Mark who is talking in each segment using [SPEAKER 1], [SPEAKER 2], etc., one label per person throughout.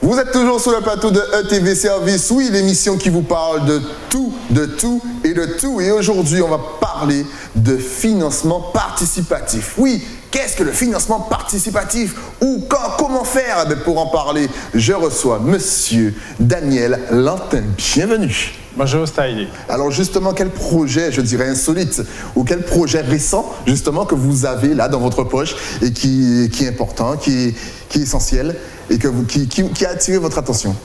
[SPEAKER 1] Vous êtes toujours sur le plateau de ETV Service, oui, l'émission qui vous parle de tout et de tout. Et aujourd'hui, on va parler de financement participatif. Oui, qu'est-ce que le financement participatif? Ou comment faire? Pour en parler, je reçois Monsieur Daniel Lantin. Bienvenue.
[SPEAKER 2] Bonjour Stylie.
[SPEAKER 1] Alors justement, quel projet, je dirais insolite, ou quel projet récent, justement, que vous avez là dans votre poche et qui est important, qui est essentiel et qui a attiré votre attention?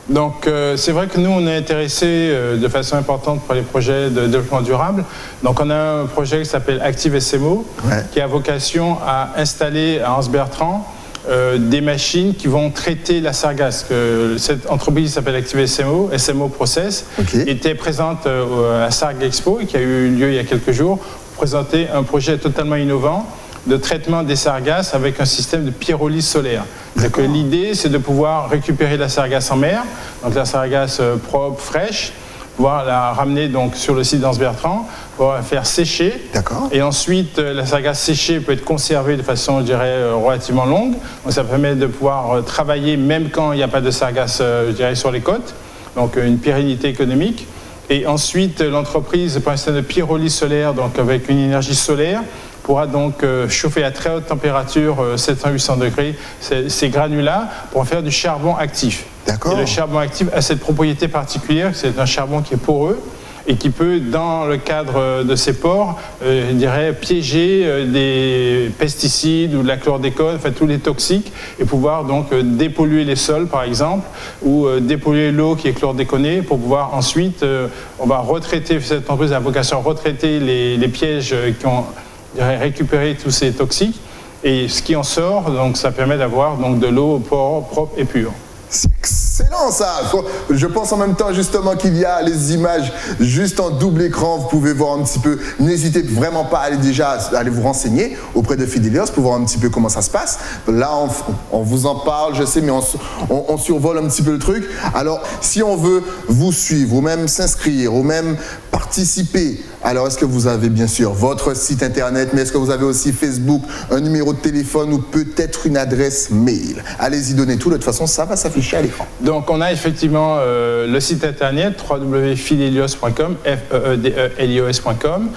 [SPEAKER 2] Donc c'est vrai que nous, on est intéressés de façon importante pour les projets de développement durable. Donc on a un projet qui s'appelle Active SMO, qui a vocation à installer à Anse-Bertrand des machines qui vont traiter la sargasse. Cette entreprise s'appelle Active SMO, SMO Process, était présente à Sarg Expo, qui a eu lieu il y a quelques jours, pour présenter un projet totalement innovant de traitement des sargasses avec un système de pyrolyse solaire. Donc l'idée, c'est de pouvoir récupérer la sargasse en mer, donc la sargasse propre, fraîche, pouvoir la ramener donc sur le site d'Anse-Bertrand, pouvoir la faire sécher. Et ensuite, la sargasse séchée peut être conservée de façon, je dirais, relativement longue. Donc ça permet de pouvoir travailler même quand il n'y a pas de sargasse, je dirais, sur les côtes. Donc une pérennité économique. Et ensuite, l'entreprise, pour un système de pyrolyse solaire, donc avec une énergie solaire, pourra donc chauffer à très haute température, 700-800 degrés, ces granulats pour en faire du charbon actif. Et le charbon actif a cette propriété particulière, c'est un charbon qui est poreux et qui peut, dans le cadre de ses pores, je dirais, piéger des pesticides ou de la chlordécone, enfin tous les toxiques, et pouvoir donc dépolluer les sols, par exemple, ou dépolluer l'eau qui est chlordéconée, pour pouvoir ensuite, on va retraiter, cette entreprise a vocation à retraiter les pièges qui ont récupérer tous ces toxiques, et ce qui en sort, donc ça permet d'avoir donc de l'eau propre et pure.
[SPEAKER 1] C'est excellent ça. Je pense en même temps justement qu'il y a les images juste en double écran. Vous pouvez voir un petit peu. N'hésitez vraiment pas à aller vous renseigner auprès de Fidelios pour voir un petit peu comment ça se passe. Là, on vous en parle, je sais, mais on survole un petit peu le truc. Alors, si on veut vous suivre, ou même s'inscrire, ou même participer, alors est-ce que vous avez bien sûr votre site internet, mais est-ce que vous avez aussi Facebook, un numéro de téléphone ou peut-être une adresse mail? Allez-y, donnez tout. De toute façon, ça va s'afficher à l'écran.
[SPEAKER 2] Donc, on a effectivement le site internet www.fidelios.com, FEEDELIOS.com.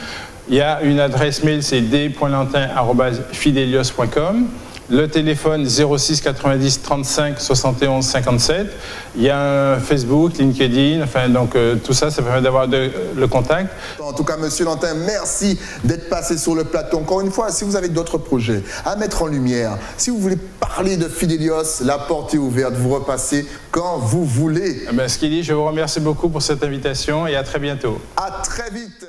[SPEAKER 2] Il y a une adresse mail, c'est d.lantin@fidelios.com. Le téléphone 06 90 35 71 57. Il y a un Facebook, LinkedIn, enfin donc tout ça, ça permet d'avoir le contact.
[SPEAKER 1] En tout cas, Monsieur Lantin, merci d'être passé sur le plateau. Encore une fois, si vous avez d'autres projets à mettre en lumière, si vous voulez parler de Fidelios, la porte est ouverte. Vous repassez quand vous voulez.
[SPEAKER 2] Skilly, je vous remercie beaucoup pour cette invitation et à très bientôt.
[SPEAKER 1] À très vite.